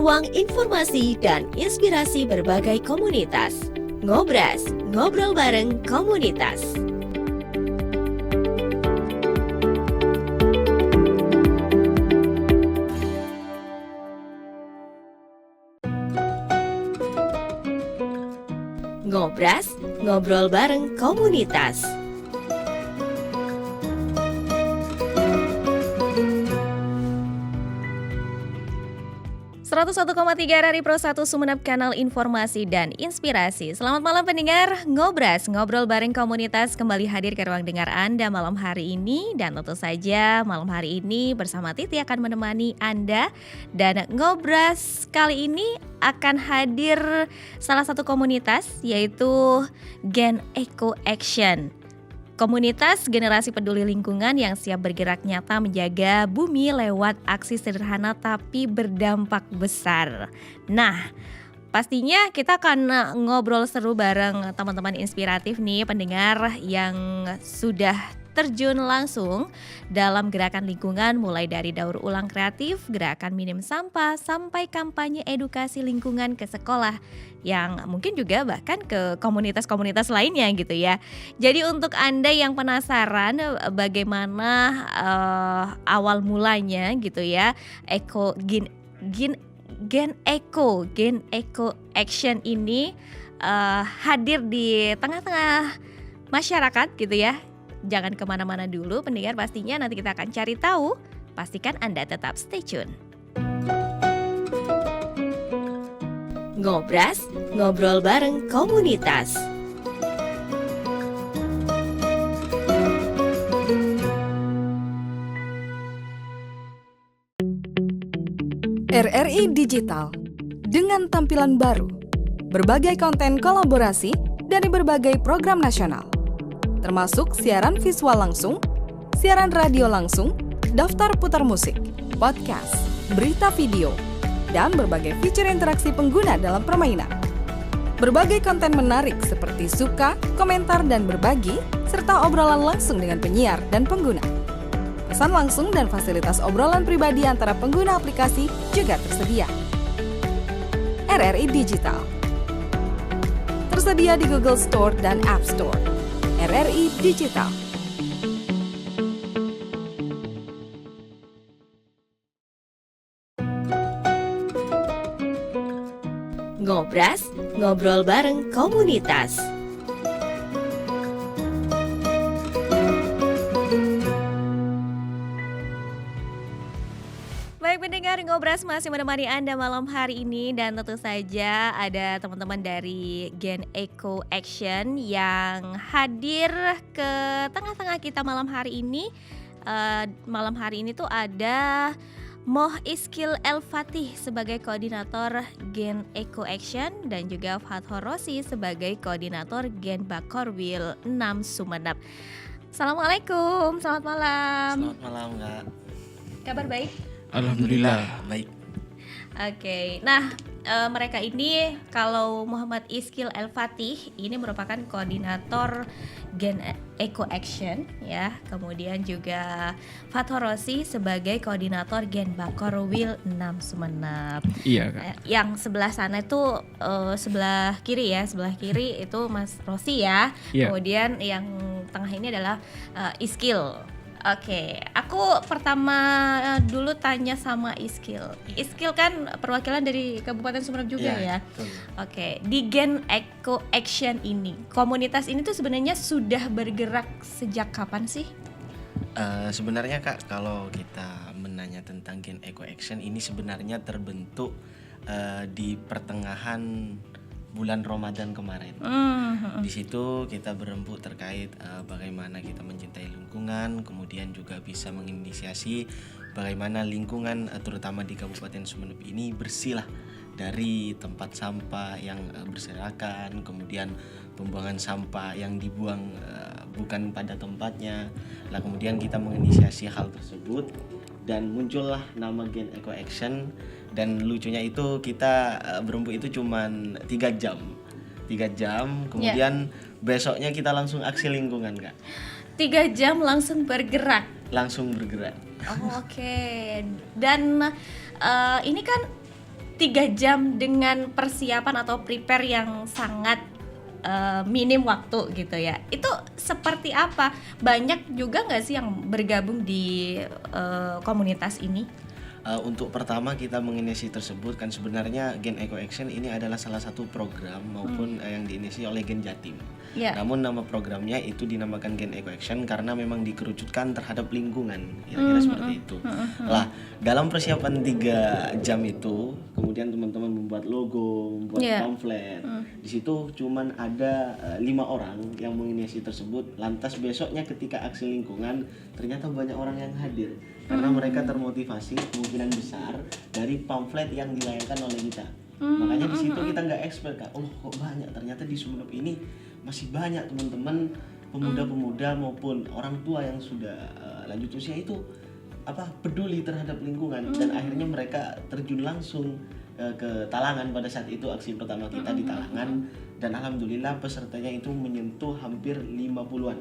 ruang informasi dan inspirasi berbagai komunitas. Ngobras, ngobrol bareng komunitas. Ngobras, ngobrol bareng komunitas. 101,3 dari Pro 1 Sumeneb, kanal informasi dan inspirasi. Selamat malam pendengar Ngobras, ngobrol bareng komunitas kembali hadir ke ruang dengar Anda malam hari ini. Dan tentu saja malam hari ini bersama Titi akan menemani Anda. Dan Ngobras kali ini akan hadir salah satu komunitas, yaitu Gen Eco Action. Komunitas generasi peduli lingkungan yang siap bergerak nyata menjaga bumi lewat aksi sederhana tapi berdampak besar. Nah, pastinya kita akan ngobrol seru bareng teman-teman inspiratif nih pendengar yang sudah terjun langsung dalam gerakan lingkungan, mulai dari daur ulang kreatif, gerakan minim sampah, sampai kampanye edukasi lingkungan ke sekolah, yang mungkin juga bahkan ke komunitas-komunitas lainnya gitu ya. Jadi untuk Anda yang penasaran bagaimana awal mulanya gitu ya, Gen Eco Action ini hadir di tengah-tengah masyarakat gitu ya. Jangan kemana-mana dulu pendengar, pastinya nanti kita akan cari tahu. Pastikan Anda tetap stay tune. Ngobras, ngobrol bareng komunitas. RRI Digital dengan tampilan baru, berbagai konten kolaborasi dari berbagai program nasional, termasuk siaran visual langsung, siaran radio langsung, daftar putar musik, podcast, berita video, dan berbagai fitur interaksi pengguna dalam permainan. Berbagai konten menarik seperti suka, komentar, dan berbagi, serta obrolan langsung dengan penyiar dan pengguna. Pesan langsung dan fasilitas obrolan pribadi antara pengguna aplikasi juga tersedia. RRI Digital tersedia di Google Store dan App Store. RRI Digital. Ngobras, ngobrol bareng komunitas. Baik pendengar, Ngobras masih menemani Anda malam hari ini. Dan tentu saja ada teman-teman dari Gen Eco Action yang hadir ke tengah-tengah kita malam hari ini. Malam hari ini tuh ada Moh Iskil El-Fatih sebagai koordinator Gen Eco Action dan juga Fathor Rosi sebagai koordinator Gen Bakorwil 6 Sumeneb. Assalamualaikum, selamat malam. Selamat malam Kak. Kabar baik? Alhamdulillah baik. Oke, nah mereka ini, kalau Muhammad Iskil El-Fatih ini merupakan koordinator Gen Eco Action ya. Kemudian juga Fathor Rosi sebagai koordinator Gen Bakorwil 6 Sumeneb. Iya Kak. Yang sebelah sana itu sebelah kiri itu Mas Rosi ya. Iya. Kemudian yang tengah ini adalah Iskil. Oke, aku pertama dulu tanya sama Iskil. Iskil kan perwakilan dari Kabupaten Sumeneb juga ya. Betul. Oke, di Gen Eco Action ini, komunitas ini tuh sebenarnya sudah bergerak sejak kapan sih? Sebenarnya Kak, kalau kita menanya tentang Gen Eco Action ini sebenarnya terbentuk di pertengahan bulan Ramadan kemarin. Di situ kita berembuk terkait bagaimana kita mencintai lingkungan, kemudian juga bisa menginisiasi bagaimana lingkungan terutama di Kabupaten Sumeneb ini bersih lah dari tempat sampah yang berserakan, kemudian pembuangan sampah yang dibuang bukan pada tempatnya. Lah kemudian kita menginisiasi hal tersebut dan muncullah nama Gen Eco Action. Dan lucunya itu kita berembuk itu cuman 3 jam. Kemudian besoknya kita langsung aksi lingkungan Kak. 3 jam langsung bergerak. Langsung bergerak. Oh, oke. Dan ini kan 3 jam dengan persiapan atau prepare yang sangat minim waktu gitu ya. Itu seperti apa? Banyak juga nggak sih yang bergabung di komunitas ini? Untuk pertama kita menginisi tersebut kan sebenarnya Gen Eco Action ini adalah salah satu program maupun yang diinisi oleh Gen Jatim. Namun nama programnya itu dinamakan Gen Eco Action karena memang dikerucutkan terhadap lingkungan, kira-kira seperti itu. Lah, dalam persiapan 3 jam itu, kemudian teman-teman membuat logo, membuat pamflet. Di situ cuman ada 5 orang yang menginisi tersebut. Lantas besoknya ketika aksi lingkungan ternyata banyak orang yang hadir karena mereka termotivasi kemungkinan besar dari pamflet yang dilayangkan oleh kita. Makanya di situ kita nggak expert Kak. Oh kok banyak, ternyata di Sumeneb ini masih banyak teman-teman pemuda-pemuda maupun orang tua yang sudah lanjut usia itu peduli terhadap lingkungan dan akhirnya mereka terjun langsung ke Talangan. Pada saat itu aksi pertama kita di Talangan dan alhamdulillah pesertanya itu menyentuh hampir 50-an.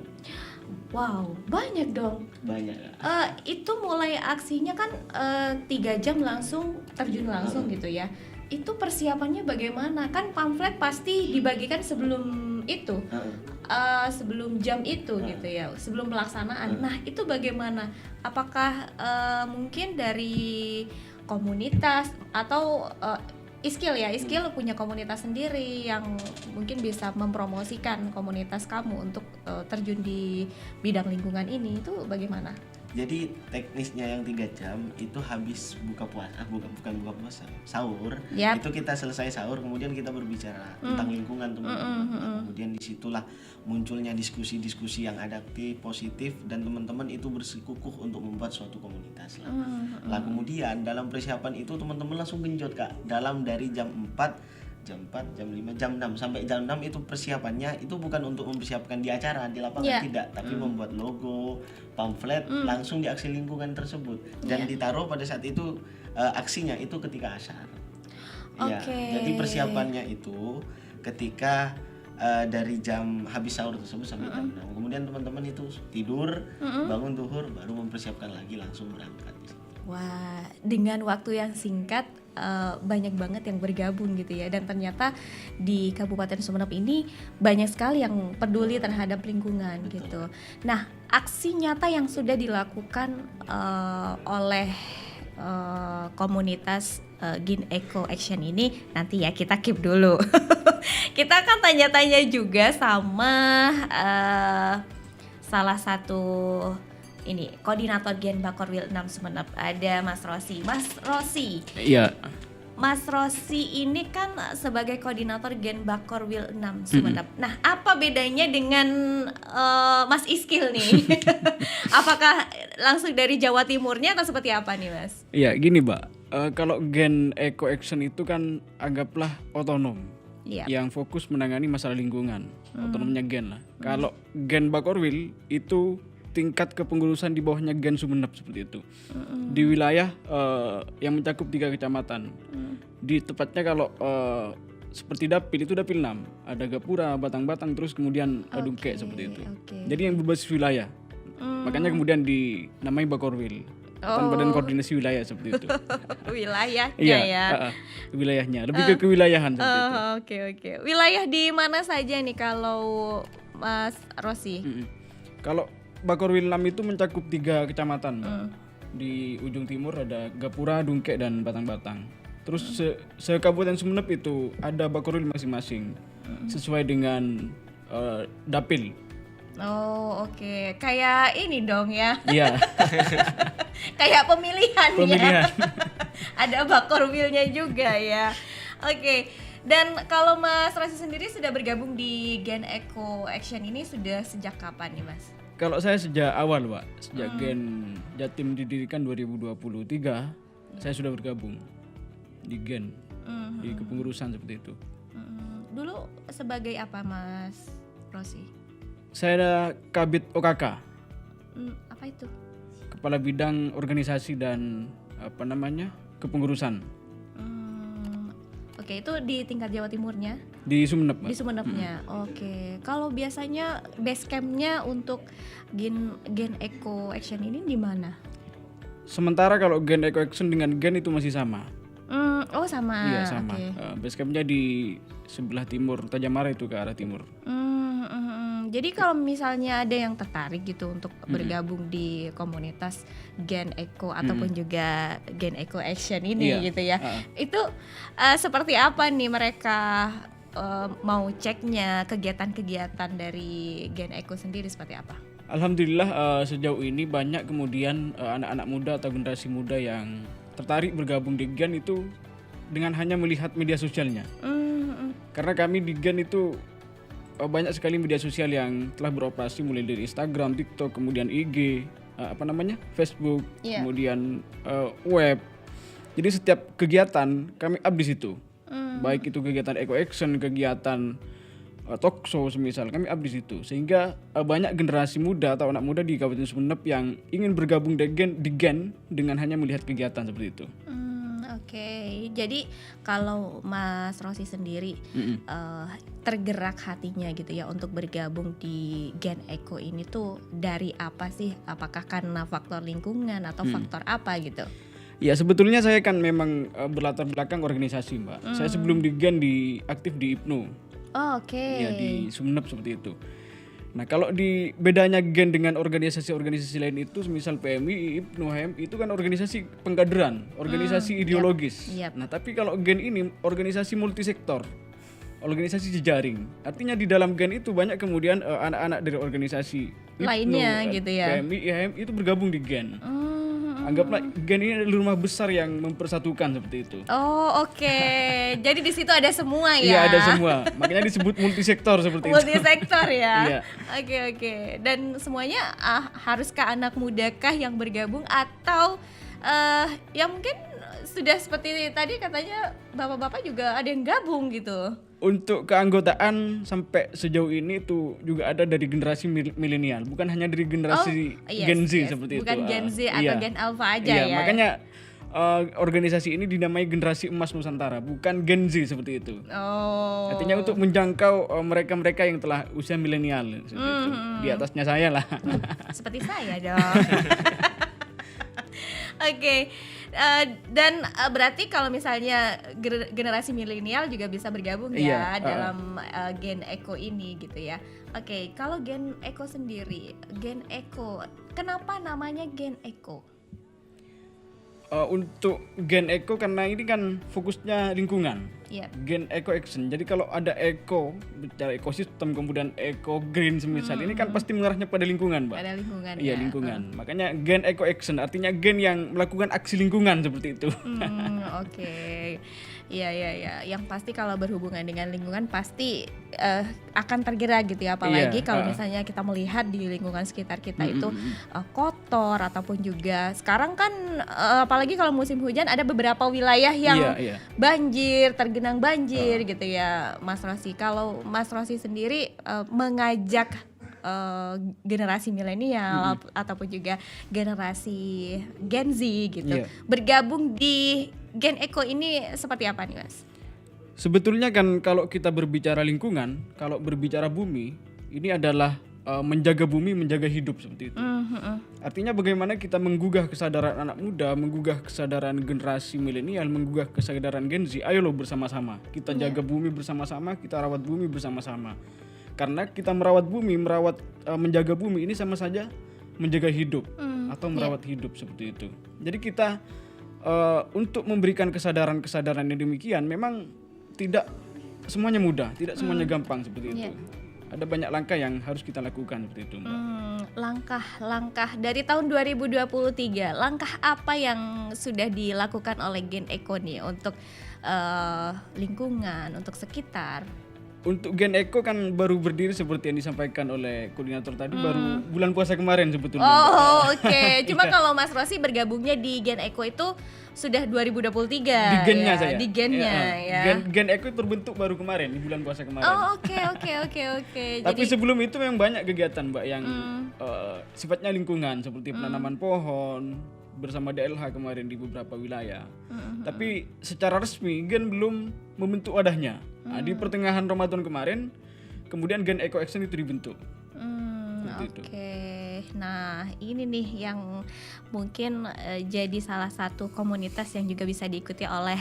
Wow, banyak dong. Banyak. Itu mulai aksinya kan 3 jam langsung terjun langsung gitu ya. Itu persiapannya bagaimana? Kan pamflet pasti dibagikan sebelum itu, sebelum jam itu gitu ya, sebelum pelaksanaan. Nah itu bagaimana? Apakah mungkin dari komunitas atau Iskil punya komunitas sendiri yang mungkin bisa mempromosikan komunitas kamu untuk terjun di bidang lingkungan ini, itu bagaimana? Jadi teknisnya yang 3 jam itu habis buka puasa, bukan buka puasa, sahur. Itu kita selesai sahur, kemudian kita berbicara tentang lingkungan teman-teman. Kemudian disitulah munculnya diskusi-diskusi yang adaptif, positif, dan teman-teman itu bersikukuh untuk membuat suatu komunitas lah. Lah kemudian dalam persiapan itu teman-teman langsung genjot Kak. Dalam dari jam 4, jam 5, jam 6 sampai jam 6 itu persiapannya itu bukan untuk mempersiapkan di acara di lapangan tidak, tapi membuat logo, pamflet langsung di aksi lingkungan tersebut dan ditaruh pada saat itu aksinya itu ketika asar. Jadi persiapannya itu ketika dari jam habis sahur tersebut sampai jam 6. Kemudian teman-teman itu tidur, bangun zuhur baru mempersiapkan lagi langsung berangkat. Wah, dengan waktu yang singkat banyak banget yang bergabung gitu ya, dan ternyata di Kabupaten Sumeneb ini banyak sekali yang peduli terhadap lingkungan. Betul. Gitu. Nah, aksi nyata yang sudah dilakukan oleh komunitas Gen Eco Action ini nanti ya kita keep dulu. Kita akan tanya-tanya juga sama salah satu ini koordinator Gen Bakorwil 6 Sumeneb, ada Mas Rosi. Mas Rosi. Iya. Mas Rosi ini kan sebagai koordinator Gen Bakorwil 6 Sumeneb. Nah, apa bedanya dengan Mas Iskil nih? Apakah langsung dari Jawa Timurnya atau seperti apa nih, Mas? Iya, gini, Mbak. Kalau Gen Eco Action itu kan anggaplah otonom. Yang fokus menangani masalah lingkungan. Otonomnya Gen lah. Kalau Gen Bakorwil itu tingkat kepengurusan di bawahnya Gen Sumeneb seperti itu. Di wilayah yang mencakup 3 kecamatan. Di tepatnya kalau seperti Dapil itu Dapil 6, ada Gapura, Batang-Batang, terus kemudian Dungkek seperti itu. Jadi yang berbasis wilayah. Makanya kemudian dinamai Bakorwil. Badan Koordinasi Wilayah seperti itu. Wilayahnya ya. Wilayahnya, lebih ke kewilayahan seperti itu. Oke. Wilayah di mana saja nih kalau Mas Rosi? Kalau Bakorwil 6 itu mencakup 3 kecamatan, Mbak. Di ujung timur ada Gapura, Dungkek, dan Batang-Batang. Terus se-Kabupaten Sumeneb itu ada Bakorwil masing-masing sesuai dengan Dapil. Oh, oke. Kayak ini dong ya. Iya. Kayak pemilihan. Ada Bakorwilnya juga ya. Oke. Dan kalau Mas Rosi sendiri sudah bergabung di Gen Eco Action ini sudah sejak kapan nih, Mas? Kalau saya sejak awal, Pak. Sejak Gen Jatim didirikan 2023, saya sudah bergabung di Gen, di kepengurusan seperti itu. Dulu sebagai apa, Mas Rosi? Saya ada Kabid OKK. Apa itu? Kepala Bidang Organisasi dan kepengurusan. Oke, itu di tingkat Jawa Timurnya? Di Sumeneb, Mbak. Di Sumenebnya. Oke. Kalau biasanya base camp-nya untuk Gen Eco Action ini di mana? Sementara kalau Gen Eco Action dengan Gen itu masih sama. Oh sama. Iya sama. Okay. Base campnya di sebelah timur, Tajamara itu ke arah timur. Jadi kalau misalnya ada yang tertarik gitu untuk bergabung di komunitas Gen Eco ataupun juga Gen Eco Action ini gitu ya, itu seperti apa nih mereka mau ceknya kegiatan-kegiatan dari Gen Eco sendiri seperti apa? Alhamdulillah sejauh ini banyak kemudian anak-anak muda atau generasi muda yang tertarik bergabung di Gen itu dengan hanya melihat media sosialnya. Karena kami di Gen itu banyak sekali media sosial yang telah beroperasi mulai dari Instagram, TikTok, kemudian IG, Facebook, kemudian web. Jadi setiap kegiatan kami up di situ. Baik itu kegiatan Eco Action, kegiatan talk show semisal, kami up di situ. Sehingga banyak generasi muda atau anak muda di Kabupaten Sumeneb yang ingin bergabung di Gen dengan hanya melihat kegiatan seperti itu. Oke, jadi kalau Mas Rosi sendiri tergerak hatinya gitu ya untuk bergabung di Gen Eco ini tuh dari apa sih? Apakah karena faktor lingkungan atau faktor apa gitu? Ya sebetulnya saya kan memang berlatar belakang organisasi Mbak. Saya sebelum di Gen aktif di IPNU. Oh, oke. Ya di Sumeneb seperti itu. Nah kalau di bedanya Gen dengan organisasi-organisasi lain itu, misal PMI, IPNU, HMI itu kan organisasi pengkaderan, organisasi ideologis. Nah tapi kalau Gen ini organisasi multisektor, organisasi jejaring. Artinya di dalam Gen itu banyak kemudian anak-anak dari organisasi lainnya IPNU, gitu ya. PMI, HMI itu bergabung di Gen. Anggaplah Gen ini adalah rumah besar yang mempersatukan seperti itu. Oh oke. Jadi di situ ada semua ya? Iya ada semua. Makanya disebut multisektor seperti itu. Multisektor ya. Iya. Oke. Dan semuanya haruskah anak mudakah yang bergabung atau ya mungkin sudah seperti tadi katanya bapak-bapak juga ada yang gabung gitu? Untuk keanggotaan sampai sejauh ini tuh juga ada dari generasi milenial, bukan hanya dari generasi Gen Z seperti bukan itu. Bukan Gen Z atau Gen Alpha aja ya. Makanya organisasi ini dinamai generasi emas Nusantara, bukan Gen Z seperti itu. Artinya untuk menjangkau mereka-mereka yang telah usia milenial seperti itu. Di atasnya saya lah. Seperti saya dong. Oke. Dan berarti kalau misalnya generasi milenial juga bisa bergabung ya dalam Gen Eco ini gitu ya. Oke, kalau Gen Eco sendiri, Gen Eco, kenapa namanya Gen Eco? Untuk Gen Eco karena ini kan fokusnya lingkungan. Gen Eco Action. Jadi kalau ada eco, bicara ekosistem, kemudian eco green semisal, ini kan pasti mengarahnya pada lingkungan, Mbak. Pada lingkungan. Iya, lingkungan. Makanya Gen Eco Action artinya gen yang melakukan aksi lingkungan seperti itu. Oke. Iya. Yang pasti kalau berhubungan dengan lingkungan pasti akan tergerak gitu ya. Apalagi kalau misalnya kita melihat di lingkungan sekitar kita itu kotor ataupun juga sekarang kan apalagi kalau musim hujan ada beberapa wilayah yang banjir, tergenang banjir gitu ya, Mas Rosi. Kalau Mas Rosi sendiri mengajak generasi milenial ataupun juga generasi Gen Z gitu bergabung di Gen Eco ini seperti apa nih Mas? Sebetulnya kan kalau kita berbicara lingkungan, kalau berbicara bumi, ini adalah menjaga bumi, menjaga hidup seperti itu. Artinya bagaimana kita menggugah kesadaran anak muda, menggugah kesadaran generasi milenial, menggugah kesadaran Gen Z. Ayo lo bersama-sama, kita jaga bumi bersama-sama, kita rawat bumi bersama-sama. Karena kita merawat bumi, menjaga bumi ini sama saja menjaga hidup atau merawat hidup seperti itu. Jadi kita untuk memberikan kesadaran-kesadaran yang demikian memang tidak semuanya mudah, tidak semuanya gampang seperti itu. Ada banyak langkah yang harus kita lakukan seperti itu, Mbak. Langkah-langkah dari tahun 2023, langkah apa yang sudah dilakukan oleh Gen Eco nih untuk lingkungan, untuk sekitar? Untuk Gen Eco kan baru berdiri seperti yang disampaikan oleh koordinator tadi baru bulan puasa kemarin sebetulnya. Oke. Cuma kalau Mas Rosi bergabungnya di Gen Eco itu sudah 2023 di gennya saya. Di gennya ya. Gen Eco terbentuk baru kemarin di bulan puasa kemarin. Oke. Tapi sebelum itu memang banyak kegiatan, Mbak, yang sifatnya lingkungan seperti penanaman pohon bersama DLH kemarin di beberapa wilayah. Tapi secara resmi Gen belum membentuk wadahnya. Di pertengahan Ramadan kemarin kemudian Gen Eco Action itu dibentuk. Oke. nah ini nih yang mungkin jadi salah satu komunitas yang juga bisa diikuti oleh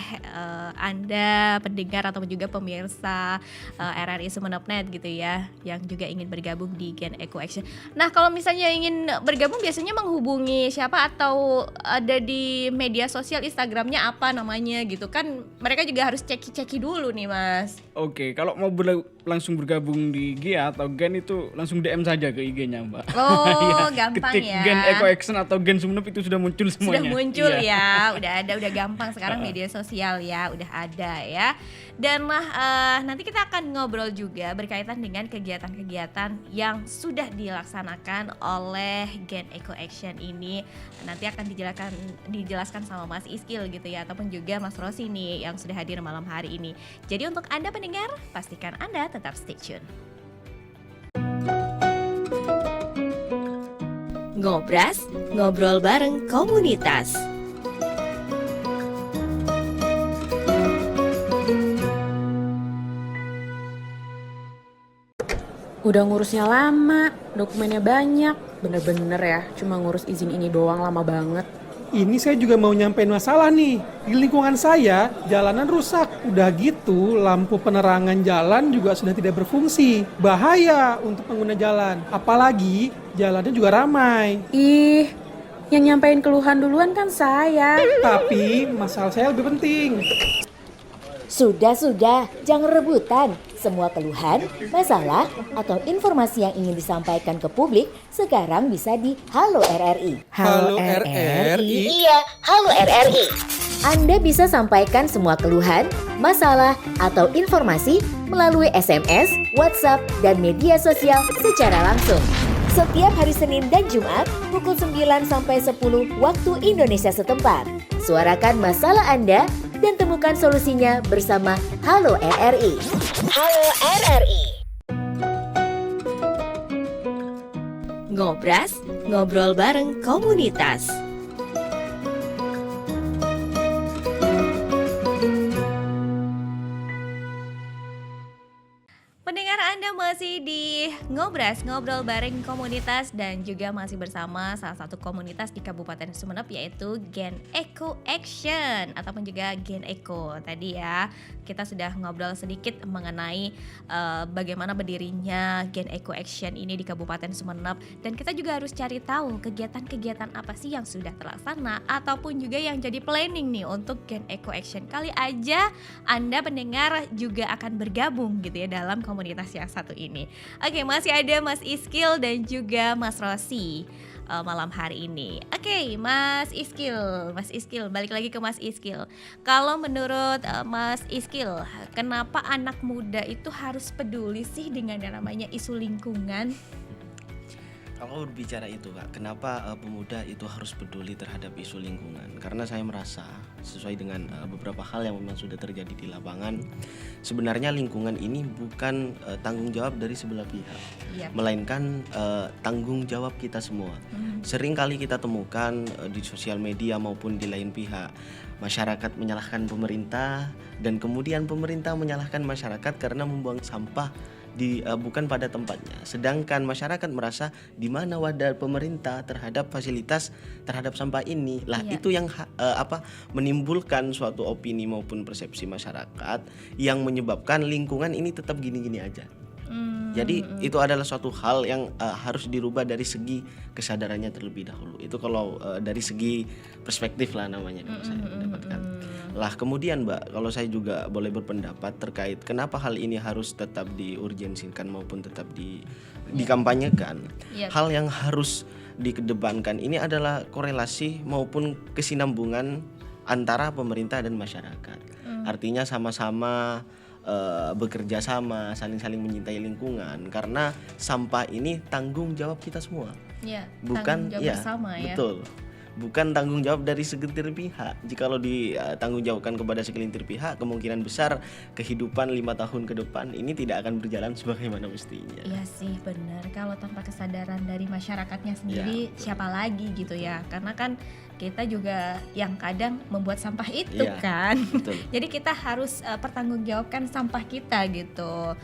Anda pendengar ataupun juga pemirsa RRI Sumeneb.net gitu ya, yang juga ingin bergabung di Gen Eco Action. Nah kalau misalnya ingin bergabung biasanya menghubungi siapa atau ada di media sosial, Instagramnya apa namanya gitu kan, mereka juga harus ceki dulu nih Mas. Oke, kalau mau langsung bergabung di GEA atau Gen itu langsung DM saja ke IG-nya Mbak. Oh gampang ketik ya. Gen Eco Action atau Gen Sumeneb itu sudah muncul semuanya. Sudah muncul ya, udah gampang sekarang media sosial ya, udah ada ya. Dan nanti kita akan ngobrol juga berkaitan dengan kegiatan-kegiatan yang sudah dilaksanakan oleh Gen Eco Action ini. Nanti akan dijelaskan sama Mas Iskil gitu ya, ataupun juga Mas Rosi nih yang sudah hadir malam hari ini. Jadi untuk Anda pendengar, pastikan Anda tetap stay tune. Ngobras, ngobrol bareng komunitas. Udah ngurusnya lama, dokumennya banyak. Bener-bener ya, cuma ngurus izin ini doang lama banget. Ini saya juga mau nyampein masalah nih. Di lingkungan saya, jalanan rusak. Udah gitu, lampu penerangan jalan juga sudah tidak berfungsi. Bahaya untuk pengguna jalan. Apalagi, jalannya juga ramai. Ih, yang nyampein keluhan duluan kan saya. Tapi, masalah saya lebih penting. Sudah, jangan rebutan. Semua keluhan, masalah, atau informasi yang ingin disampaikan ke publik sekarang bisa di Halo RRI. Halo RRI? Iya, Halo RRI. Anda bisa sampaikan semua keluhan, masalah, atau informasi melalui SMS, WhatsApp, dan media sosial secara langsung. Setiap hari Senin dan Jumat pukul 9 sampai 10 waktu Indonesia setempat. Suarakan masalah Anda dan temukan solusinya bersama Halo RRI. Halo RRI. Ngobras, ngobrol bareng komunitas. Pendengar, Anda masih di Ngobras, ngobrol bareng komunitas, dan juga masih bersama salah satu komunitas di Kabupaten Sumeneb yaitu Gen Eco Action ataupun juga Gen Eco. Tadi ya kita sudah ngobrol sedikit mengenai bagaimana berdirinya Gen Eco Action ini di Kabupaten Sumeneb, dan kita juga harus cari tahu kegiatan-kegiatan apa sih yang sudah terlaksana ataupun juga yang jadi planning nih untuk Gen Eco Action. Kali aja Anda pendengar juga akan bergabung gitu ya dalam komunitas yang satu ini. Oke, masih ada Mas Iskil dan juga Mas Rosi malam hari ini. Oke, Mas Iskil, balik lagi ke Mas Iskil. Kalau menurut Mas Iskil, kenapa anak muda itu harus peduli sih dengan yang namanya isu lingkungan? Kalau berbicara itu Kak, kenapa pemuda itu harus peduli terhadap isu lingkungan? Karena saya merasa sesuai dengan beberapa hal yang memang sudah terjadi di lapangan, sebenarnya lingkungan ini bukan tanggung jawab dari sebelah pihak, melainkan tanggung jawab kita semua. Sering kali kita temukan di sosial media maupun di lain pihak, masyarakat menyalahkan pemerintah dan kemudian pemerintah menyalahkan masyarakat karena membuang sampah bukan pada tempatnya. Sedangkan masyarakat merasa di mana wadah pemerintah terhadap fasilitas terhadap sampah ini. Itu yang menimbulkan suatu opini maupun persepsi masyarakat yang menyebabkan lingkungan ini tetap gini-gini aja. Jadi itu adalah suatu hal yang harus dirubah dari segi kesadarannya terlebih dahulu. Itu kalau dari segi perspektif lah namanya kalau saya mendapatkan. Lah kemudian Mbak, kalau saya juga boleh berpendapat terkait kenapa hal ini harus tetap diurgensikan maupun tetap dikampanyekan. Hal yang harus dikedepankan ini adalah korelasi maupun kesinambungan antara pemerintah dan masyarakat. Artinya sama-sama bekerja sama, saling mencintai lingkungan, karena sampah ini tanggung jawab kita semua. Bukan tanggung jawab bersama ya. Betul. Bukan tanggung jawab dari segelintir pihak. Jikalau ditanggung jawabkan kepada segelintir pihak, kemungkinan besar kehidupan 5 tahun ke depan ini tidak akan berjalan sebagaimana mestinya. Iya sih benar. Kalau tanpa kesadaran dari masyarakatnya sendiri, siapa lagi gitu ya? Karena kan kita juga yang kadang membuat sampah itu kan. Betul. Jadi kita harus pertanggungjawabkan sampah kita gitu.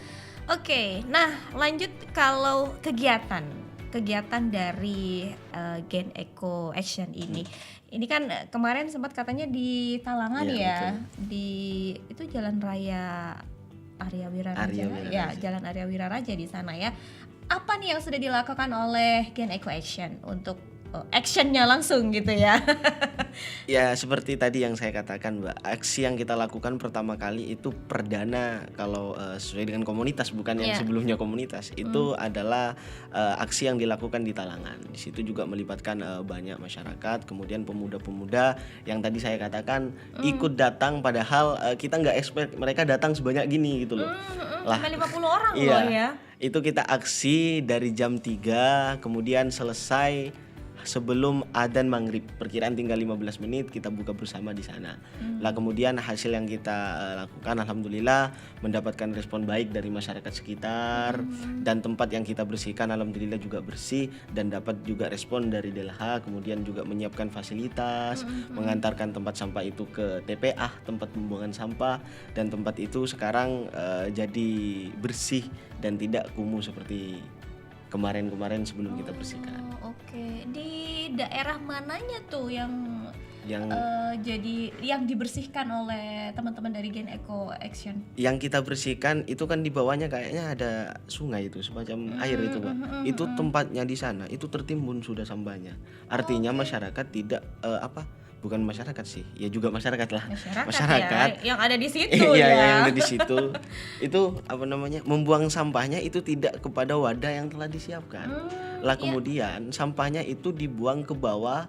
Oke, nah lanjut kalau kegiatan kegiatan dari Gen Eco Action ini. Ini kan kemarin sempat katanya di Talangan ya, betul. Di itu Jalan Raya Arya Wiraraja, ya Jalan Arya Wiraraja di sana ya. Apa nih yang sudah dilakukan oleh Gen Eco Action untuk actionnya langsung gitu ya? Ya seperti tadi yang saya katakan Mbak, aksi yang kita lakukan pertama kali itu perdana kalau sesuai dengan komunitas, bukan yang sebelumnya komunitas. Itu adalah aksi yang dilakukan di Talangan. Di situ juga melibatkan banyak masyarakat, kemudian pemuda-pemuda yang tadi saya katakan ikut datang, padahal kita nggak expect mereka datang sebanyak gini gitu loh. Sampai 50 orang iya, loh ya. Itu kita aksi dari jam 3, kemudian selesai sebelum adzan maghrib, perkiraan tinggal 15 menit kita buka bersama di sana. Lah kemudian hasil yang kita lakukan alhamdulillah mendapatkan respon baik dari masyarakat sekitar, dan tempat yang kita bersihkan alhamdulillah juga bersih dan dapat juga respon dari DLH, kemudian juga menyiapkan fasilitas, mengantarkan tempat sampah itu ke TPA, tempat pembuangan sampah, dan tempat itu sekarang jadi bersih dan tidak kumuh seperti kemarin-kemarin sebelum kita bersihkan. Oke, di daerah mananya tuh yang jadi yang dibersihkan oleh teman-teman dari Gen Eco Action? Yang kita bersihkan itu kan di bawahnya kayaknya ada sungai itu, semacam air itu Pak. Itu tempatnya di sana, itu tertimbun sudah sampahnya. Artinya masyarakat tidak bukan masyarakat sih, ya juga masyarakat lah. Masyarakat ya, yang ada di situ ya. Yang ada di situ. Itu membuang sampahnya itu tidak kepada wadah yang telah disiapkan. Kemudian sampahnya itu dibuang ke bawah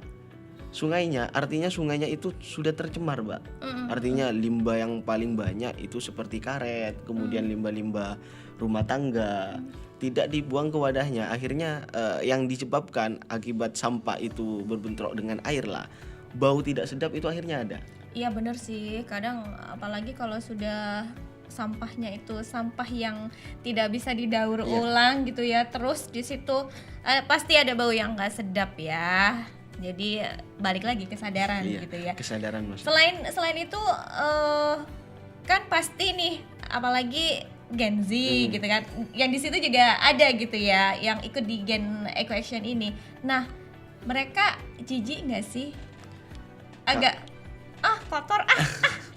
sungainya. Artinya sungainya itu sudah tercemar, Mbak. Artinya limbah yang paling banyak itu seperti karet, kemudian limbah-limbah rumah tangga tidak dibuang ke wadahnya. Akhirnya yang disebabkan akibat sampah itu berbentrok dengan air lah, bau tidak sedap itu akhirnya ada. Iya benar sih, kadang apalagi kalau sudah sampahnya itu sampah yang tidak bisa didaur ulang gitu ya, terus di situ pasti ada bau yang nggak sedap ya. Jadi balik lagi kesadaran gitu ya. Kesadaran Mas. Selain itu kan pasti nih, apalagi Gen Z gitu kan, yang di situ juga ada gitu ya, yang ikut di Gen Eco Action ini. Nah mereka jijik nggak sih? Agak kotor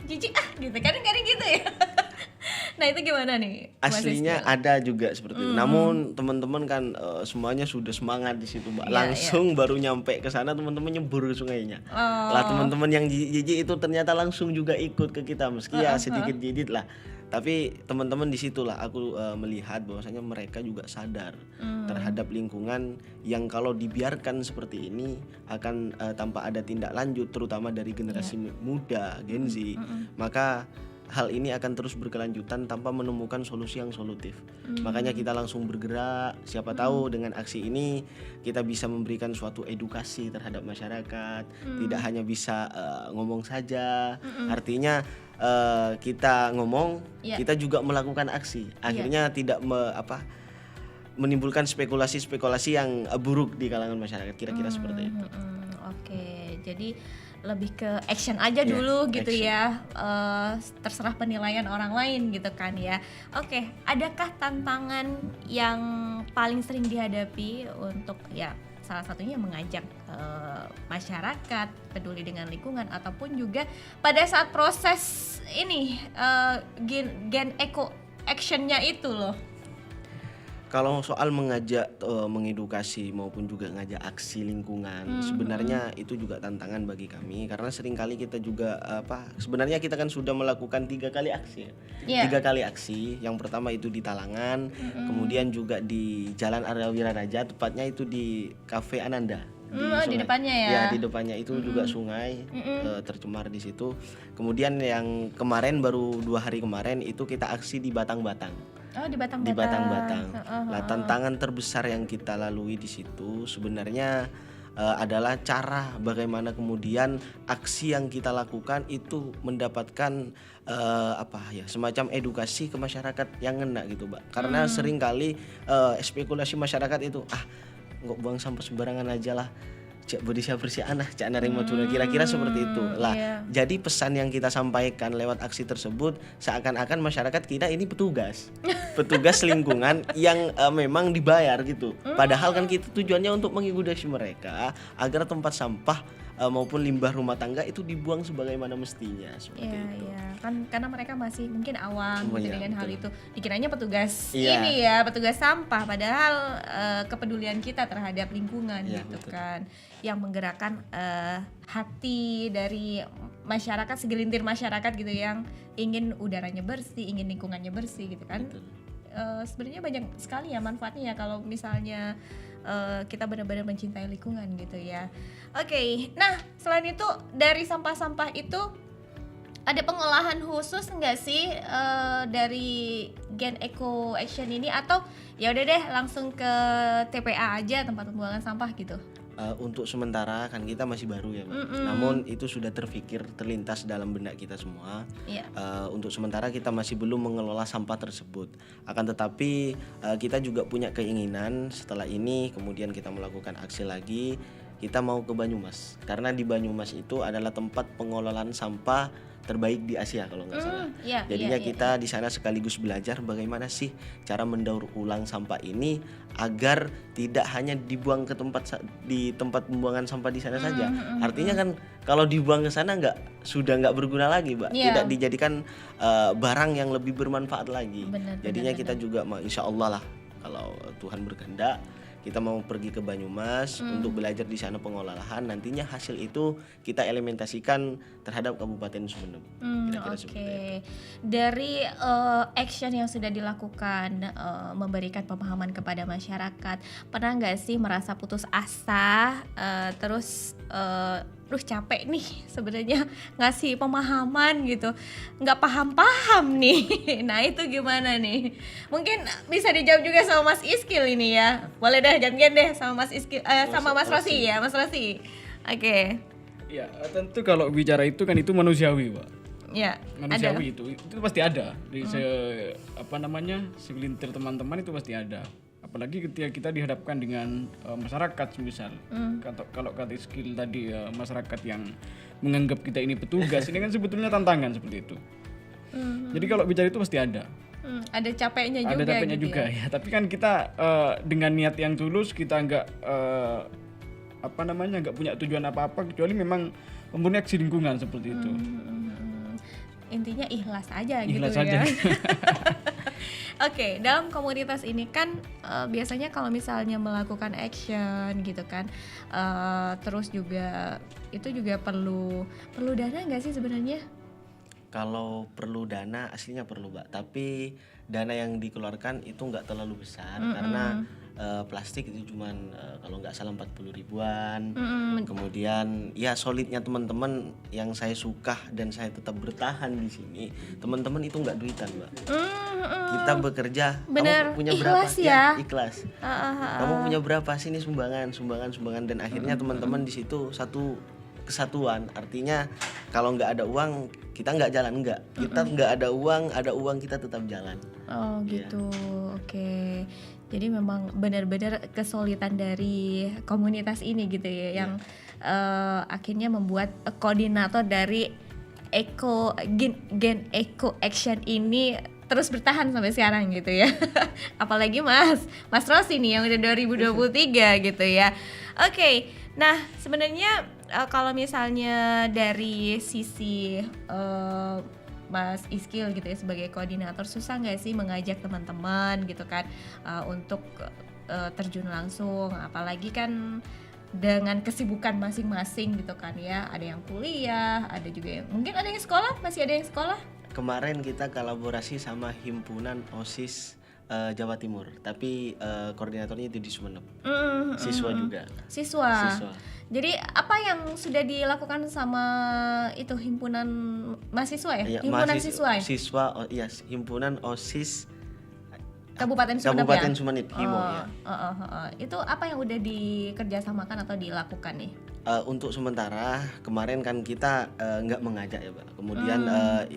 jijik gitu kadang-kadang gitu ya. Nah itu gimana nih? Aslinya ada juga seperti itu. Namun teman-teman kan semuanya sudah semangat di situ Mbak. Langsung baru nyampe ke sana teman-teman nyebur ke sungainya. Lah teman-teman yang jijik itu ternyata langsung juga ikut ke kita, meski ya sedikit jijik lah. Tapi teman-teman di situlah aku melihat bahwasanya mereka juga sadar terhadap lingkungan yang kalau dibiarkan seperti ini akan tanpa ada tindak lanjut, terutama dari generasi muda Gen Z, maka hal ini akan terus berkelanjutan tanpa menemukan solusi yang solutif. Makanya kita langsung bergerak. Siapa tahu dengan aksi ini kita bisa memberikan suatu edukasi terhadap masyarakat. Tidak hanya bisa ngomong saja. Artinya kita ngomong, kita juga melakukan aksi. Akhirnya tidak menimbulkan spekulasi-spekulasi yang buruk di kalangan masyarakat. Kira-kira seperti itu. Oke, jadi lebih ke action aja dulu gitu action. Ya, terserah penilaian orang lain gitu kan ya. Oke, adakah tantangan yang paling sering dihadapi untuk ya salah satunya mengajak masyarakat peduli dengan lingkungan, ataupun juga pada saat proses ini Gen Eco Action-nya itu loh? Kalau soal mengajak mengedukasi maupun juga ngajak aksi lingkungan, sebenarnya itu juga tantangan bagi kami, karena seringkali kita juga sebenarnya kita kan sudah melakukan 3 kali aksi ya. 3 kali aksi. Yang pertama itu di Talangan, kemudian juga di Jalan Arya Wiraraja, tepatnya itu di Cafe Ananda. Di depannya ya. Ya, di depannya itu juga sungai tercemar di situ. Kemudian yang kemarin baru 2 hari kemarin itu kita aksi di Batang-Batang. Oh, di Batang-Batang. Di Batang-Batang. Nah, tantangan terbesar yang kita lalui di situ sebenarnya adalah cara bagaimana kemudian aksi yang kita lakukan itu mendapatkan semacam edukasi ke masyarakat yang ngena gitu, Mbak. Karena seringkali spekulasi masyarakat itu nggak buang sampah sembarangan aja lah. cek body siap bersih anak cak naring matuna, kira-kira seperti itu lah. Jadi pesan yang kita sampaikan lewat aksi tersebut seakan-akan masyarakat kita ini petugas lingkungan yang memang dibayar gitu, padahal kan kita tujuannya untuk mengedukasi mereka agar tempat sampah maupun limbah rumah tangga itu dibuang sebagaimana mestinya seperti itu. Kan karena mereka masih mungkin awam gitu dengan hal itu, dikiranya petugas ini ya, petugas sampah, padahal kepedulian kita terhadap lingkungan gitu betul. Kan yang menggerakkan hati dari masyarakat, segelintir masyarakat gitu yang ingin udaranya bersih, ingin lingkungannya bersih gitu kan. Sebenarnya banyak sekali ya manfaatnya ya kalau misalnya kita benar-benar mencintai lingkungan gitu ya. Oke, nah selain itu dari sampah-sampah itu ada pengolahan khusus nggak sih dari Gen Eco Action ini, atau ya udah deh langsung ke TPA aja, tempat pembuangan sampah gitu? Untuk sementara kan kita masih baru ya, namun itu sudah terlintas dalam benak kita semua. Untuk sementara kita masih belum mengelola sampah tersebut. Akan tetapi kita juga punya keinginan setelah ini kemudian kita melakukan aksi lagi. Kita mau ke Banyumas karena di Banyumas itu adalah tempat pengelolaan sampah terbaik di Asia kalau nggak salah. Jadinya kita di sana sekaligus belajar bagaimana sih cara mendaur ulang sampah ini agar tidak hanya dibuang ke di tempat pembuangan sampah di sana saja. Artinya kan kalau dibuang ke sana sudah nggak berguna lagi, Mbak. Tidak dijadikan barang yang lebih bermanfaat lagi. Jadinya kita juga insya Allah lah kalau Tuhan berkehendak kita mau pergi ke Banyumas untuk belajar di sana pengolahan. Nantinya hasil itu kita implementasikan terhadap Kabupaten Sumeneb. Oke. Dari action yang sudah dilakukan, memberikan pemahaman kepada masyarakat, pernah nggak sih merasa putus asa, terus capek nih sebenarnya ngasih pemahaman gitu, nggak paham nih. Nah itu gimana nih? Mungkin bisa dijawab juga sama Mas Iskil ini ya. Boleh deh gantian deh sama Mas Iskil, sama Mas Rosi ya, Mas Rosi. Oke. Ya tentu kalau bicara itu kan itu manusiawi, Pak. Ya. Manusiawi itu pasti ada di segelintir teman-teman itu pasti ada. Apalagi ketika kita dihadapkan dengan masyarakat misal, kalau kata skill tadi masyarakat yang menganggap kita ini petugas, ini kan sebetulnya tantangan seperti itu. Jadi kalau bicara itu pasti ada. Ada capeknya juga. Ada capeknya gitu juga ya. Tapi kan kita dengan niat yang tulus, kita nggak punya tujuan apa-apa kecuali memang mempunyai aksi lingkungan seperti itu. Intinya ikhlas aja gitu ya. Oke, dalam komunitas ini kan biasanya kalau misalnya melakukan action gitu kan, terus juga itu juga perlu dana nggak sih sebenarnya? Kalau perlu dana aslinya perlu, Mbak. Tapi dana yang dikeluarkan itu nggak terlalu besar karena plastik itu cuman kalau nggak salah 40 ribuan. Kemudian ya solidnya teman-teman yang saya suka dan saya tetap bertahan di sini, teman-teman itu nggak duitan, Mbak. Kita bekerja, kamu punya berapa? Ya? Ikhlas. Kamu punya berapa? Sini sumbangan dan akhirnya teman-teman di situ satu kesatuan. Artinya kalau nggak ada uang kita nggak jalan, kita nggak ada uang kita tetap jalan. Oh gitu. Oke. Jadi memang benar-benar kesulitan dari komunitas ini gitu ya, yang akhirnya membuat koordinator dari Gen Eco Action ini terus bertahan sampai sekarang gitu ya. Apalagi Mas Rosi nih yang udah 2023 gitu ya. Oke. Nah, sebenarnya kalau misalnya dari sisi Mas Iskil gitu ya sebagai koordinator, susah nggak sih mengajak teman-teman gitu kan untuk terjun langsung, apalagi kan dengan kesibukan masing-masing gitu kan ya, ada yang kuliah, ada juga yang mungkin ada yang sekolah, masih ada yang sekolah. Kemarin kita kolaborasi sama himpunan OSIS Jawa Timur, tapi koordinatornya itu di Sumeneb. Siswa juga. Siswa. Jadi apa yang sudah dilakukan sama itu himpunan mahasiswa ya? Himpunan siswa ya? Himpunan OSIS Kabupaten Sumeneb Sumeneb, HIMO ya. Itu apa yang udah dikerjasamakan atau dilakukan nih? Untuk sementara kemarin kan kita nggak mengajak ya Pak. Kemudian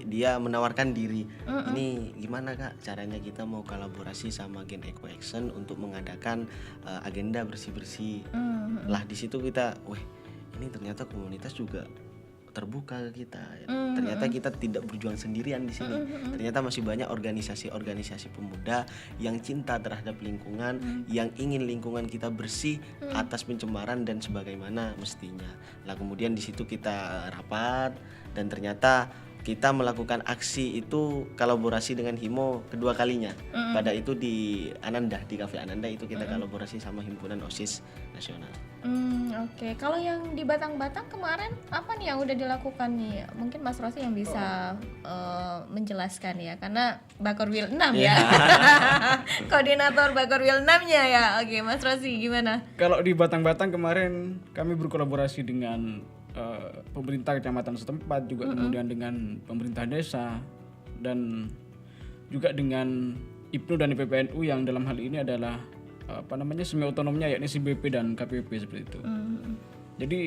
dia menawarkan diri. Ini gimana Kak caranya kita mau kolaborasi sama Gen Eco Action untuk mengadakan agenda bersih-bersih. Lah di situ kita, ini ternyata komunitas juga terbuka ke kita. Ternyata kita tidak berjuang sendirian di sini. Ternyata masih banyak organisasi-organisasi pemuda yang cinta terhadap lingkungan, yang ingin lingkungan kita bersih atas pencemaran dan sebagaimana mestinya. Lah kemudian di situ kita rapat dan ternyata kita melakukan aksi itu kolaborasi dengan Himo kedua kalinya. Pada itu di Ananda, di Cafe Ananda itu kita kolaborasi sama Himpunan OSIS Nasional. Oke. Kalau yang di Batang-Batang kemarin apa nih yang udah dilakukan nih? Mungkin Mas Rosi yang bisa menjelaskan ya, karena Bakorwil 6 ya. Koordinator Bakorwil 6-nya ya. Oke, Mas Rosi gimana? Kalau di Batang-Batang kemarin kami berkolaborasi dengan pemerintah kecamatan setempat, juga kemudian dengan pemerintah desa, dan juga dengan IPNU dan IPPNU yang dalam hal ini adalah semi otonomnya, yakni CBP dan KPP seperti itu. Jadi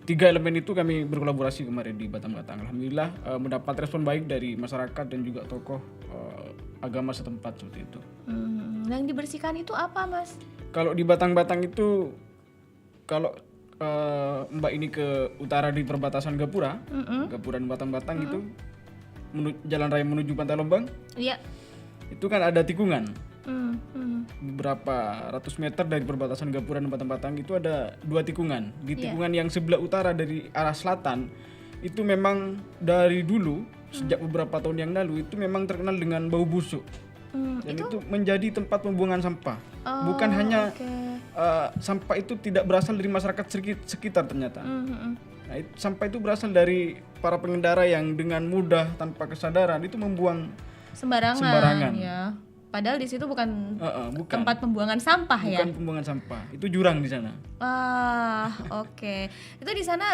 3 elemen itu kami berkolaborasi kemarin di Batang-Batang. Alhamdulillah mendapat respon baik dari masyarakat dan juga tokoh agama setempat seperti itu. Yang dibersihkan itu apa, Mas? Kalau di Batang-Batang itu, kalau Mbak ini ke utara di perbatasan Gapura, Gapura dan Batang-Batang itu jalan raya menuju Pantai Lombang. Iya. Itu kan ada tikungan. Beberapa ratus meter dari perbatasan Gapura dan Batang-Batang itu ada 2 tikungan. Di tikungan yang sebelah utara dari arah selatan itu memang dari dulu sejak beberapa tahun yang lalu itu memang terkenal dengan bau busuk. Dan itu menjadi tempat pembuangan sampah. Bukan hanya sampah itu tidak berasal dari masyarakat sekitar ternyata. Nah, sampah itu berasal dari para pengendara yang dengan mudah tanpa kesadaran itu membuang sembarangan. Ya. Padahal di situ bukan tempat pembuangan sampah ya. Bukan pembuangan sampah, itu jurang di sana. Oke. Itu di sana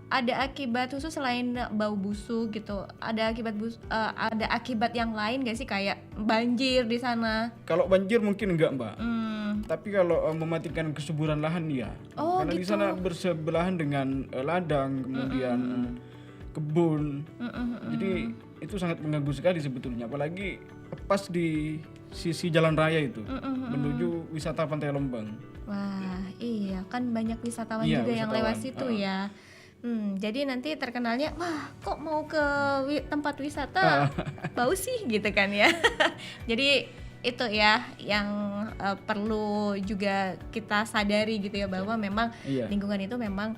ada akibat khusus selain bau busuk gitu. Ada akibat yang lain gak sih, kayak banjir di sana? Kalau banjir mungkin enggak, Mbak. Tapi kalau mematikan kesuburan lahan ya. Karena gitu. di sana bersebelahan dengan ladang, kemudian kebun. Jadi itu sangat mengganggu sekali sebetulnya, apalagi pas di sisi jalan raya itu menuju wisata Pantai Lombang. Wah, iya kan banyak wisatawan juga yang lewat situ ya. Jadi nanti terkenalnya, wah kok mau ke tempat wisata bau sih gitu kan ya. Jadi itu ya yang perlu juga kita sadari gitu ya, bahwa memang lingkungan itu memang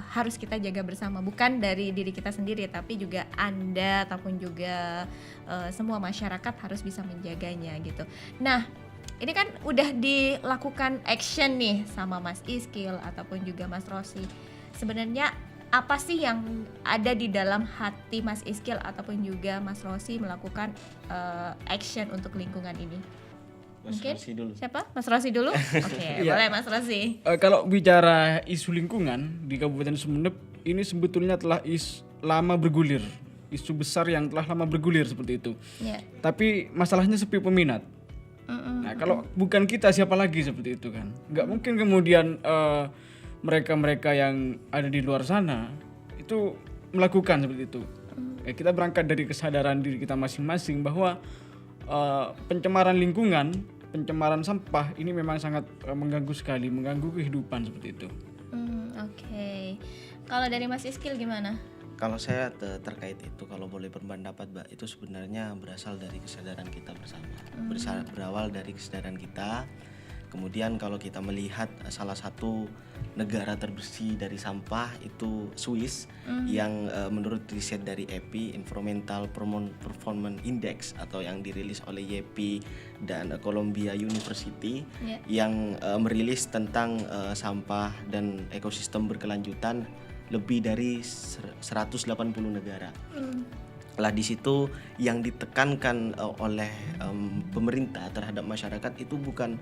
harus kita jaga bersama, bukan dari diri kita sendiri tapi juga Anda ataupun juga semua masyarakat harus bisa menjaganya gitu. Nah, ini kan udah dilakukan action nih sama Mas Iskil ataupun juga Mas Rosi. Sebenarnya apa sih yang ada di dalam hati Mas Iskil ataupun juga Mas Rosi melakukan action untuk lingkungan ini? Mungkin siapa? Mas Rosi dulu? Oke, boleh Mas Rosi. Kalau bicara isu lingkungan di Kabupaten Sumeneb ini sebetulnya telah lama bergulir. Isu besar yang telah lama bergulir seperti itu. Tapi masalahnya sepi peminat. Nah, kalau bukan kita siapa lagi seperti itu kan? Nggak mungkin kemudian mereka-mereka yang ada di luar sana itu melakukan seperti itu. Kita berangkat dari kesadaran diri kita masing-masing bahwa pencemaran lingkungan, pencemaran sampah ini memang sangat mengganggu sekali, mengganggu kehidupan seperti itu. Oke. Kalau dari Mas Iskil gimana? Kalau saya terkait itu, kalau boleh berpendapat Mbak, itu sebenarnya berasal dari kesadaran kita bersama. Berawal dari kesadaran kita. Kemudian kalau kita melihat salah satu negara terbersih dari sampah itu Swiss, yang menurut riset dari EPI, Environmental Performance Index, atau yang dirilis oleh YPI dan Columbia University, yang merilis tentang sampah dan ekosistem berkelanjutan lebih dari 180 negara. Lah di situ yang ditekankan oleh pemerintah terhadap masyarakat itu bukan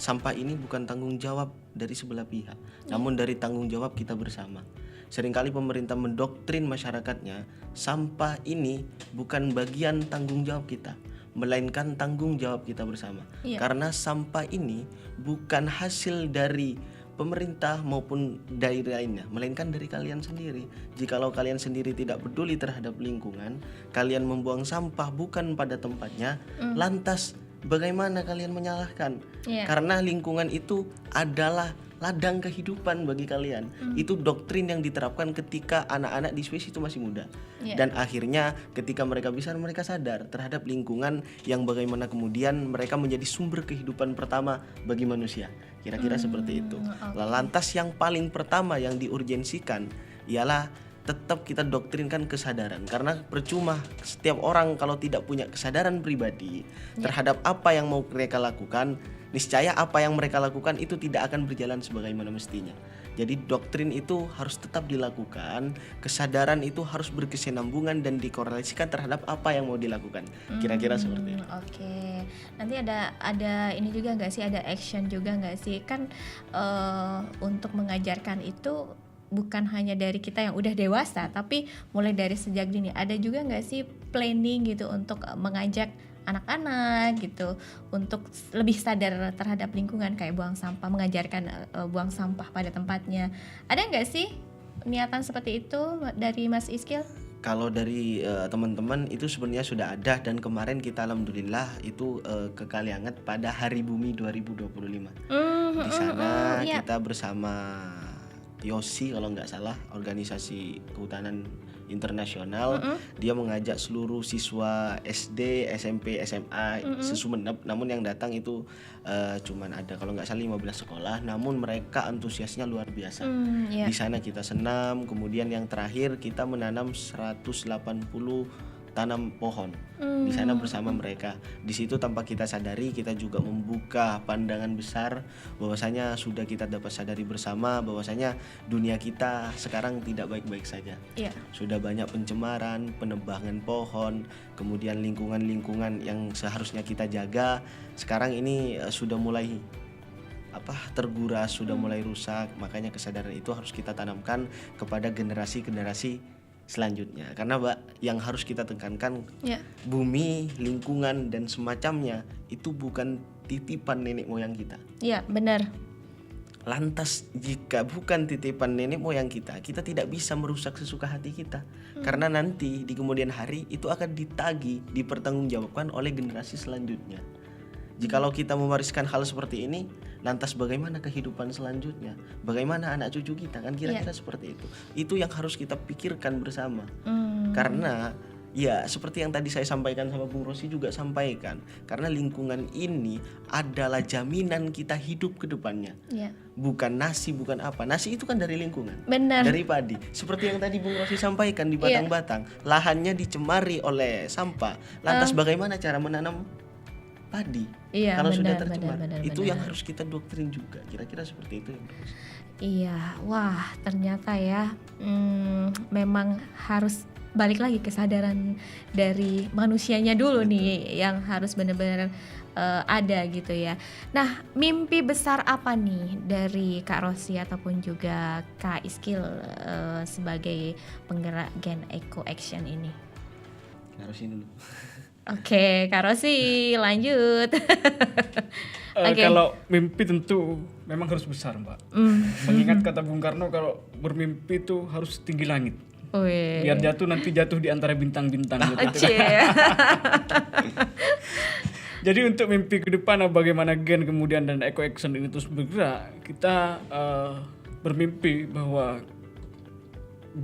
sampah ini bukan tanggung jawab dari sebelah pihak, namun dari tanggung jawab kita bersama. Seringkali pemerintah mendoktrin masyarakatnya, sampah ini bukan bagian tanggung jawab kita, melainkan tanggung jawab kita bersama. Karena sampah ini bukan hasil dari pemerintah maupun dari lainnya, melainkan dari kalian sendiri. Jikalau kalian sendiri tidak peduli terhadap lingkungan, kalian membuang sampah bukan pada tempatnya, lantas bagaimana kalian menyalahkan? Karena lingkungan itu adalah ladang kehidupan bagi kalian. Itu doktrin yang diterapkan ketika anak-anak di Swiss itu masih muda. Dan akhirnya ketika mereka besar, mereka sadar terhadap lingkungan yang bagaimana kemudian mereka menjadi sumber kehidupan pertama bagi manusia. Kira-kira seperti itu. Lantas yang paling pertama yang diurgensikan ialah tetap kita doktrinkan kesadaran, karena percuma setiap orang kalau tidak punya kesadaran pribadi terhadap apa yang mau mereka lakukan, niscaya apa yang mereka lakukan itu tidak akan berjalan sebagaimana mestinya. Jadi doktrin itu harus tetap dilakukan, kesadaran itu harus berkesinambungan dan dikorelasikan terhadap apa yang mau dilakukan. Kira-kira seperti itu. Oke. Nanti ada ini juga nggak sih, ada action juga nggak sih? Kan untuk mengajarkan itu bukan hanya dari kita yang udah dewasa, tapi mulai dari sejak dini. Ada juga nggak sih planning gitu untuk mengajak anak-anak gitu untuk lebih sadar terhadap lingkungan, kayak buang sampah, mengajarkan buang sampah pada tempatnya. Ada nggak sih niatan seperti itu dari Mas Iskil? Kalau dari teman-teman itu sebenarnya sudah ada, dan kemarin kita alhamdulillah itu ke Kalianget pada Hari Bumi 2025. Di sana kita bersama YOSI kalau nggak salah, organisasi kehutanan internasional, dia mengajak seluruh siswa SD, SMP, SMA se-Sumenep, namun yang datang itu cuman ada kalau nggak salah 15 sekolah, namun mereka antusiasnya luar biasa. Di sana kita senam, kemudian yang terakhir kita menanam 180 tanam pohon di sana bersama mereka. Di situ tanpa kita sadari kita juga membuka pandangan besar bahwasanya sudah kita dapat sadari bersama bahwasanya dunia kita sekarang tidak baik-baik saja. Sudah banyak pencemaran, penebangan pohon, kemudian lingkungan-lingkungan yang seharusnya kita jaga sekarang ini sudah mulai terguras, sudah mulai rusak. Makanya kesadaran itu harus kita tanamkan kepada generasi-generasi selanjutnya, karena yang harus kita tekankan bumi, lingkungan dan semacamnya itu bukan titipan nenek moyang kita. Benar. Lantas jika bukan titipan nenek moyang kita, kita tidak bisa merusak sesuka hati kita, karena nanti di kemudian hari itu akan ditagih, dipertanggungjawabkan oleh generasi selanjutnya. Jikalau kita mewariskan hal seperti ini, lantas bagaimana kehidupan selanjutnya? Bagaimana anak cucu kita? Kan kira-kira seperti itu. Itu yang harus kita pikirkan bersama. Karena ya seperti yang tadi saya sampaikan sama Bung Rosi juga sampaikan, karena lingkungan ini adalah jaminan kita hidup ke depannya. Bukan nasi, bukan apa. Nasi itu kan dari lingkungan. Benar. Dari padi. Seperti yang tadi Bung Rosi sampaikan di Batang-Batang, lahannya dicemari oleh sampah. Lantas bagaimana cara menanam padi kalau sudah tercemar? Itu yang harus kita doktrin juga. Kira-kira seperti itu. Wah ternyata ya memang harus balik lagi kesadaran dari manusianya dulu. Nih yang harus benar-benar ada gitu ya. Nah, mimpi besar apa nih dari Kak Rosi ataupun juga Kak Iskil sebagai penggerak Gen Eco Action ini? Kak Rosi dulu. Oke, Kak Rosi lanjut. Kalau mimpi tentu memang harus besar, Mbak. Mengingat kata Bung Karno, kalau bermimpi itu harus tinggi langit. Biar nanti jatuh di antara bintang-bintang gitu. Jadi untuk mimpi ke depan bagaimana Gen kemudian dan Eco Action ini terus bergerak, kita bermimpi bahwa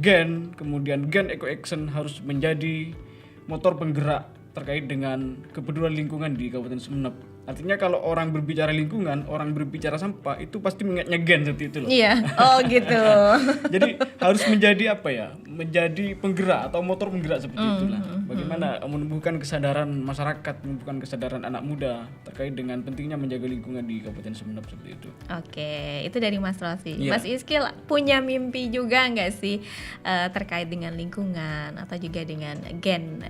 Gen kemudian Gen Eco Action harus menjadi motor penggerak terkait dengan kepedulian lingkungan di Kabupaten Sumenep. Artinya kalau orang berbicara lingkungan, orang berbicara sampah, itu pasti mengingatnya Gen seperti itu loh. Gitu. Jadi harus menjadi menjadi penggerak atau motor penggerak seperti itulah. Bagaimana menumbuhkan kesadaran masyarakat, menumbuhkan kesadaran anak muda terkait dengan pentingnya menjaga lingkungan di Kabupaten Sumenep seperti itu. Oke, itu dari Mas Rosi. Mas Iskil punya mimpi juga nggak sih terkait dengan lingkungan atau juga dengan Gen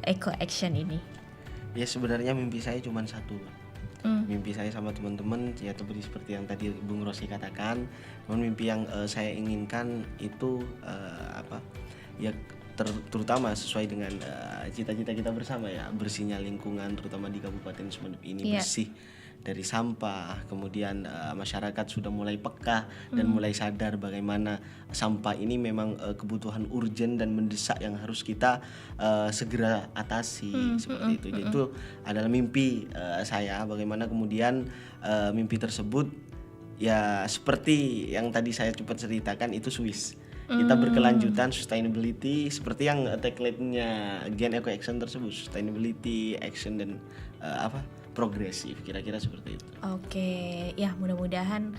Eco Action ini? Ya sebenarnya mimpi saya cuma satu. Mimpi saya sama teman-teman ya seperti yang tadi Bung Rosi katakan. Namun mimpi yang saya inginkan itu terutama sesuai dengan cita-cita kita bersama ya, bersihnya lingkungan terutama di Kabupaten Sumeneb ini bersih dari sampah. Kemudian masyarakat sudah mulai peka dan mulai sadar bagaimana sampah ini memang kebutuhan urgen dan mendesak yang harus kita segera atasi seperti itu. Jadi itu adalah mimpi saya, bagaimana kemudian mimpi tersebut ya seperti yang tadi saya coba ceritakan itu Swiss. Kita berkelanjutan, sustainability, seperti yang tagline-nya Gen Eco Action tersebut, sustainability, action dan progresif, kira-kira seperti itu. Oke, ya mudah-mudahan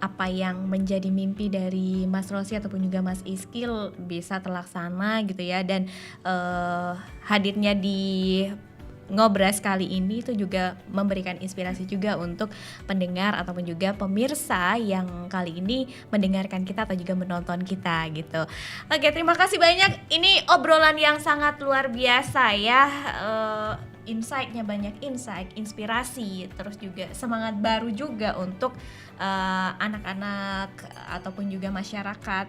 apa yang menjadi mimpi dari Mas Rosi ataupun juga Mas Iskil bisa terlaksana gitu ya, dan hadirnya di Ngobras kali ini itu juga memberikan inspirasi juga untuk pendengar ataupun juga pemirsa yang kali ini mendengarkan kita atau juga menonton kita gitu. Oke, terima kasih banyak. Ini obrolan yang sangat luar biasa ya. Insight-nya banyak, insight, inspirasi, terus juga semangat baru juga untuk anak-anak ataupun juga masyarakat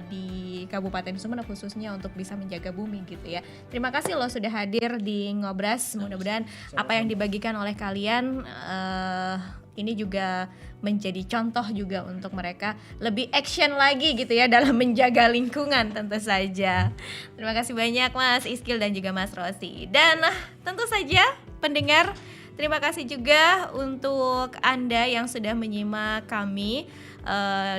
di Kabupaten Sumeneb khususnya untuk bisa menjaga bumi gitu ya. Terima kasih loh sudah hadir di Ngobras. Mudah-mudahan apa yang dibagikan oleh kalian ini juga menjadi contoh juga untuk mereka lebih action lagi gitu ya dalam menjaga lingkungan tentu saja. Terima kasih banyak Mas Iskil dan juga Mas Rosi. Dan tentu saja pendengar, terima kasih juga untuk Anda yang sudah menyimak kami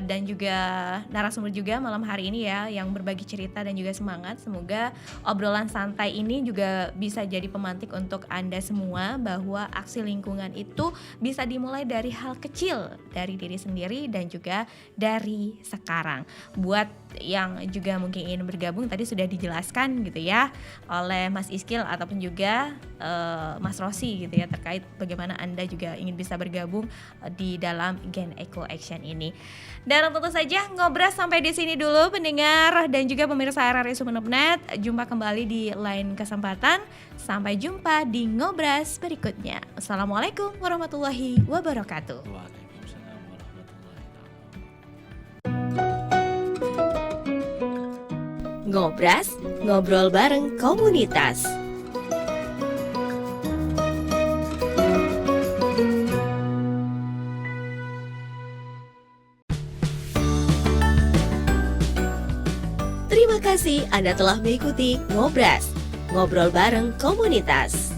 dan juga narasumber juga malam hari ini ya, yang berbagi cerita dan juga semangat. Semoga obrolan santai ini juga bisa jadi pemantik untuk Anda semua bahwa aksi lingkungan itu bisa dimulai dari hal kecil, dari diri sendiri dan juga dari sekarang. Buat yang juga mungkin ingin bergabung, tadi sudah dijelaskan gitu ya oleh Mas Iskil ataupun juga Mas Rosi gitu ya, terkait bagaimana Anda juga ingin bisa bergabung di dalam Gen Eco Action ini. Dan tentu saja Ngobras sampai di sini dulu pendengar dan juga pemirsa RRI Sumeneb.net. Jumpa kembali di lain kesempatan. Sampai jumpa di Ngobras berikutnya. Assalamualaikum warahmatullahi wabarakatuh. Waalaikumsalam warahmatullahi wabarakatuh. Ngobras, ngobrol bareng komunitas. Terima kasih Anda telah mengikuti Ngobras, ngobrol bareng komunitas.